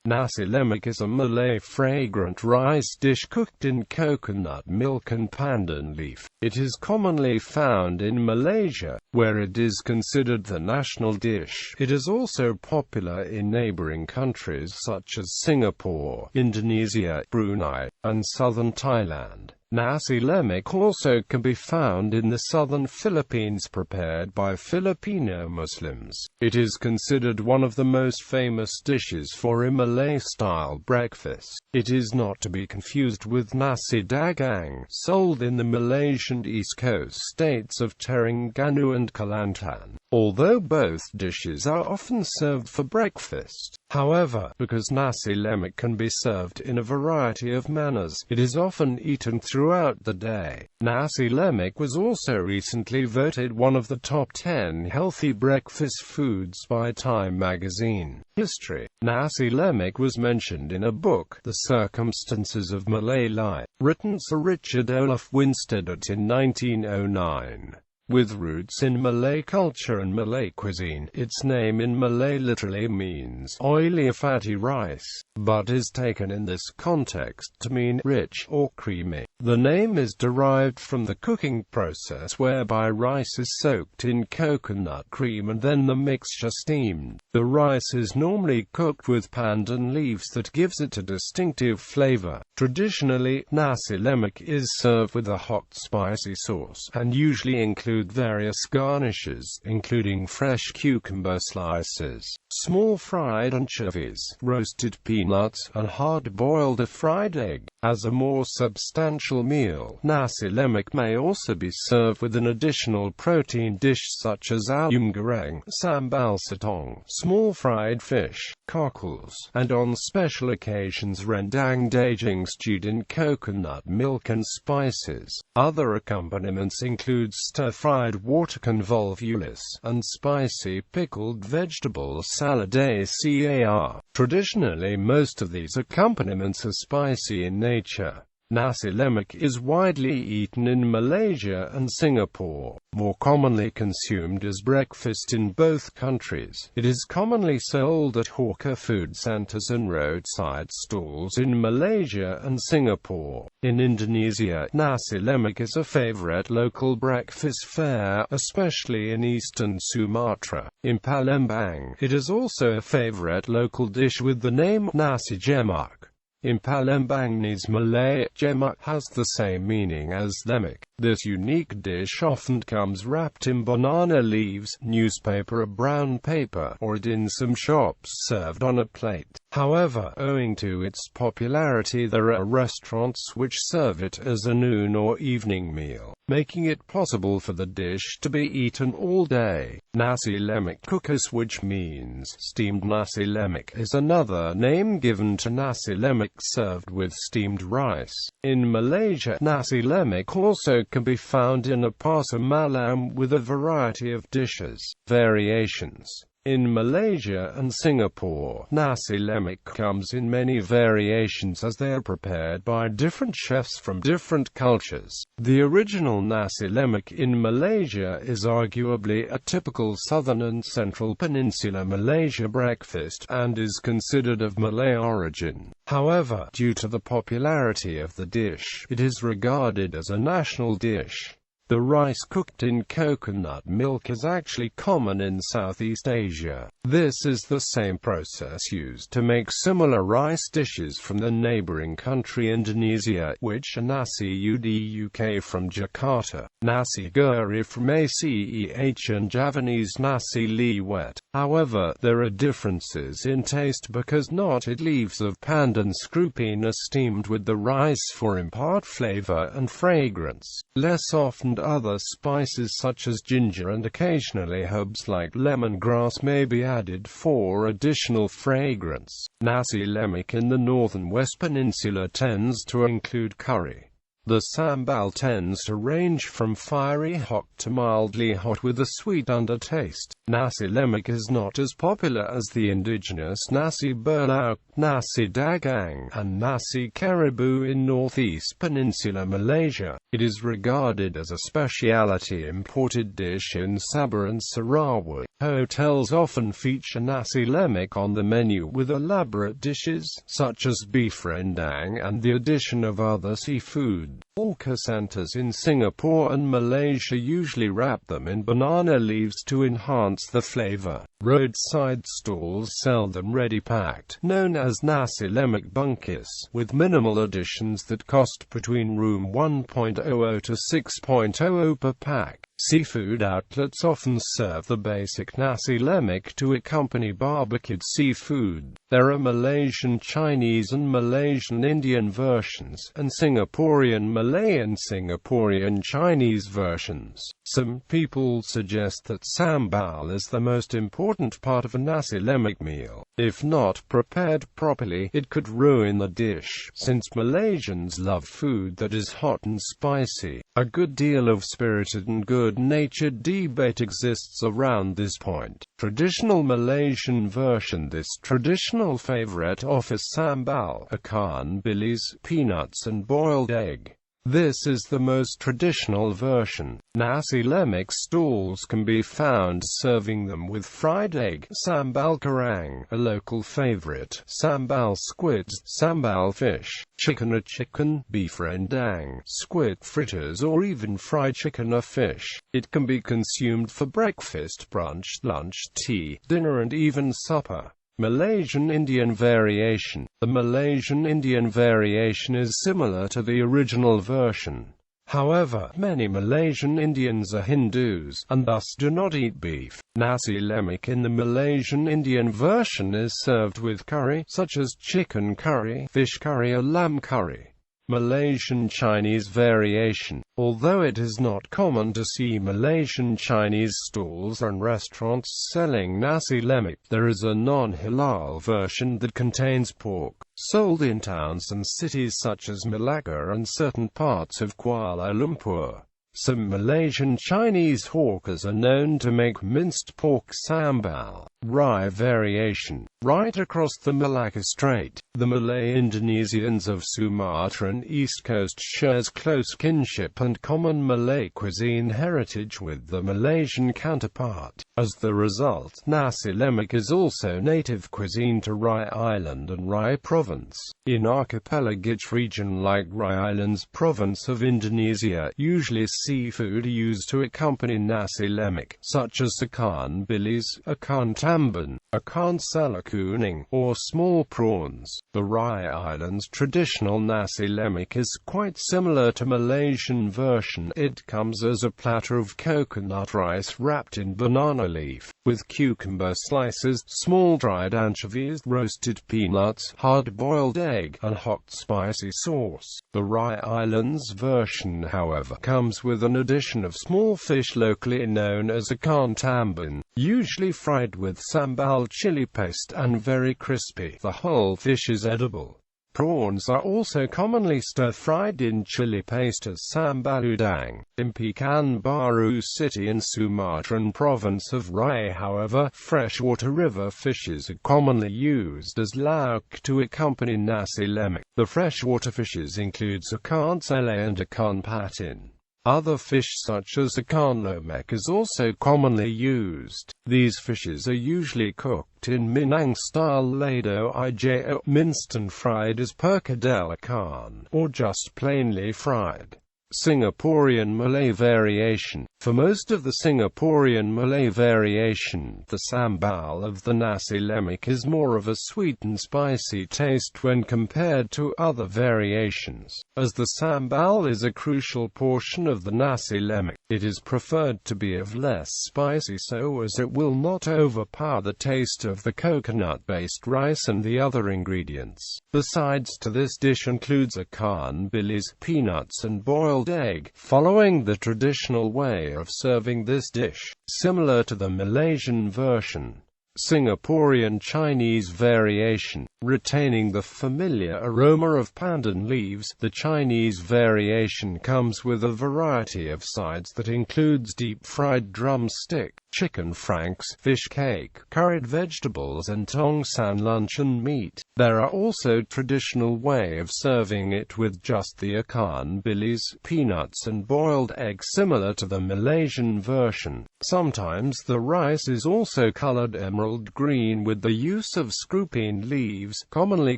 Nasi lemak is a Malay fragrant rice dish cooked in coconut milk and pandan leaf. It is commonly found in Malaysia, where it is considered the national dish. It is also popular in neighbouring countries such as Singapore, Indonesia, Brunei, and southern Thailand. Nasi lemak also can be found in the southern Philippines, prepared by Filipino Muslims. It is considered one of the most famous dishes for a Malay-style breakfast. It is not to be confused with nasi dagang, sold in the Malaysian East Coast states of Terengganu and Kelantan, although both dishes are often served for breakfast. However, because nasi lemak can be served in a variety of manners, it is often eaten throughout the day. Nasi lemak was also recently voted one of the top 10 healthy breakfast foods by Time magazine. History. Nasi lemak was mentioned in a book, The Circumstances of Malay Life, written Sir Richard Olaf Winstead-It in 1909. With roots in Malay culture and Malay cuisine, its name in Malay literally means oily or fatty rice, but is taken in this context to mean rich or creamy. The name is derived from the cooking process whereby rice is soaked in coconut cream and then the mixture steamed. The rice is normally cooked with pandan leaves that gives it a distinctive flavor. Traditionally, nasi lemak is served with a hot spicy sauce, and usually includes various garnishes, including fresh cucumber slices, small fried anchovies, roasted peanuts, and hard-boiled or fried egg. As a more substantial meal, nasi lemak may also be served with an additional protein dish such as ayam goreng, sambal sotong, small fried fish, cockles, and on special occasions rendang daging stewed in coconut milk and spices. Other accompaniments include stir-fried water convolvulus, and spicy pickled vegetable salad acar. Traditionally, most of these accompaniments are spicy in nature. Nasi lemak is widely eaten in Malaysia and Singapore, more commonly consumed as breakfast in both countries. It is commonly sold at hawker food centers and roadside stalls in Malaysia and Singapore. In Indonesia, nasi lemak is a favorite local breakfast fare, especially in eastern Sumatra. In Palembang, it is also a favorite local dish with the name nasi lemak. In Palembangnese Malay, jemak has the same meaning as lemak. This unique dish often comes wrapped in banana leaves, newspaper or brown paper, or in some shops served on a plate. However, owing to its popularity, there are restaurants which serve it as a noon or evening meal, making it possible for the dish to be eaten all day. Nasi lemak kukus, which means steamed nasi lemak, is another name given to nasi lemak served with steamed rice. In Malaysia, nasi lemak also can be found in a pasar malam with a variety of dishes. Variations. In Malaysia and Singapore, nasi lemak comes in many variations as they are prepared by different chefs from different cultures. The original nasi lemak in Malaysia is arguably a typical southern and central peninsular Malaysia breakfast, and is considered of Malay origin. However, due to the popularity of the dish, it is regarded as a national dish. The rice cooked in coconut milk is actually common in Southeast Asia. This is the same process used to make similar rice dishes from the neighbouring country Indonesia, which are nasi uduk from Jakarta, nasi gurih from Aceh, and Javanese nasi liwet. However, there are differences in taste because knotted leaves of pandan scrupine are steamed with the rice for impart flavour and fragrance. Less often other spices such as ginger and occasionally herbs like lemongrass may be added for additional fragrance. Nasi lemak in the northern West Peninsula tends to include curry, The sambal tends to range from fiery hot to mildly hot with a sweet undertaste. Nasi lemak is not as popular as the indigenous nasi berlauk, nasi dagang, and nasi karibu in northeast peninsular Malaysia. It is regarded as a specialty imported dish in Sabah and Sarawak. Hotels often feature nasi lemak on the menu with elaborate dishes, such as beef rendang and the addition of other seafood. Hawker centers in Singapore and Malaysia usually wrap them in banana leaves to enhance the flavor. Roadside stalls sell them ready-packed, known as nasi lemak bungkus, with minimal additions that cost between $1.00 to $6.00 per pack. Seafood outlets often serve the basic nasi lemak to accompany barbecued seafood. There are Malaysian Chinese and Malaysian Indian versions, and Singaporean Malay and Singaporean Chinese versions. Some people suggest that sambal is the most important part of a nasi lemak meal. If not prepared properly, it could ruin the dish, since Malaysians love food that is hot and spicy. A good deal of spirited and good-natured debate exists around this point. Traditional Malaysian version. This traditional favorite offers sambal, ikan bilis, peanuts and boiled egg. This is the most traditional version. Nasi lemak stalls can be found serving them with fried egg, sambal karang, a local favorite, sambal squids, sambal fish, chicken or chicken, beef rendang, squid fritters or even fried chicken or fish. It can be consumed for breakfast, brunch, lunch, tea, dinner and even supper. Malaysian Indian variation. The Malaysian Indian variation is similar to the original version. However, many Malaysian Indians are Hindus, and thus do not eat beef. Nasi lemak in the Malaysian Indian version is served with curry, such as chicken curry, fish curry or lamb curry. Malaysian Chinese variation. Although it is not common to see Malaysian Chinese stalls and restaurants selling nasi lemak, there is a non-halal version that contains pork, sold in towns and cities such as Malacca and certain parts of Kuala Lumpur. Some Malaysian Chinese hawkers are known to make minced pork sambal. Rai variation. Right across the Malacca Strait, the Malay Indonesians of Sumatra and East Coast shares close kinship and common Malay cuisine heritage with the Malaysian counterpart. As the result, nasi lemak is also native cuisine to Rai Island and Rai Province. In archipelagic region like Rai Islands Province of Indonesia, usually seafood used to accompany nasi lemak, such as ikan bilis, ikan tamban, ikan salakuning, or small prawns. The Rai Islands traditional nasi lemak is quite similar to Malaysian version. It comes as a platter of coconut rice wrapped in banana leaf, with cucumber slices, small dried anchovies, roasted peanuts, hard-boiled egg, and hot spicy sauce. The Rai Islands version, however, comes with an addition of small fish locally known as ikan tamban, usually fried with sambal chili paste and very crispy. The whole fish is edible. Prawns are also commonly stir-fried in chili paste as sambal udang. In Pekanbaru City in Sumatran province of Rai, however, freshwater river fishes are commonly used as lauk to accompany nasi lemak. The freshwater fishes include ikan sele and ikan patin. Other fish such as ikan lomak is also commonly used. These fishes are usually cooked in Minang-style lado ija, minced and fried as perkedel ikan, or just plainly fried. Singaporean Malay variation. For most of the Singaporean Malay variation, the sambal of the nasi lemak is more of a sweet and spicy taste when compared to other variations. As the sambal is a crucial portion of the nasi lemak, it is preferred to be of less spicy so as it will not overpower the taste of the coconut-based rice and the other ingredients. The sides to this dish includes ikan bilis, peanuts and boiled egg, following the traditional way of serving this dish, similar to the Malaysian version. Singaporean Chinese variation. retaining the familiar aroma of pandan leaves. The Chinese variation comes with a variety of sides that includes deep-fried drumstick, chicken franks, fish cake, curried vegetables and tong-san luncheon meat. There are also traditional way of serving it with just the ikan bilis, peanuts and boiled eggs similar to the Malaysian version. Sometimes the rice is also colored emerald green with the use of scrupine leaves, commonly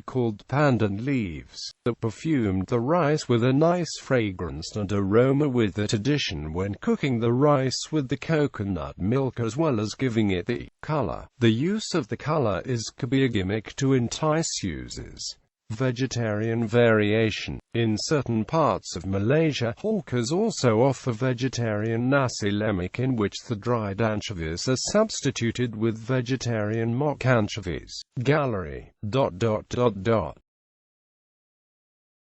called pandan leaves, that perfumed the rice with a nice fragrance and aroma with that addition when cooking the rice with the coconut milk as well as giving it the color. The use of the color could be a gimmick to entice users. Vegetarian variation. In certain parts of Malaysia, hawkers also offer vegetarian nasi lemak in which the dried anchovies are substituted with vegetarian mock anchovies. Gallery.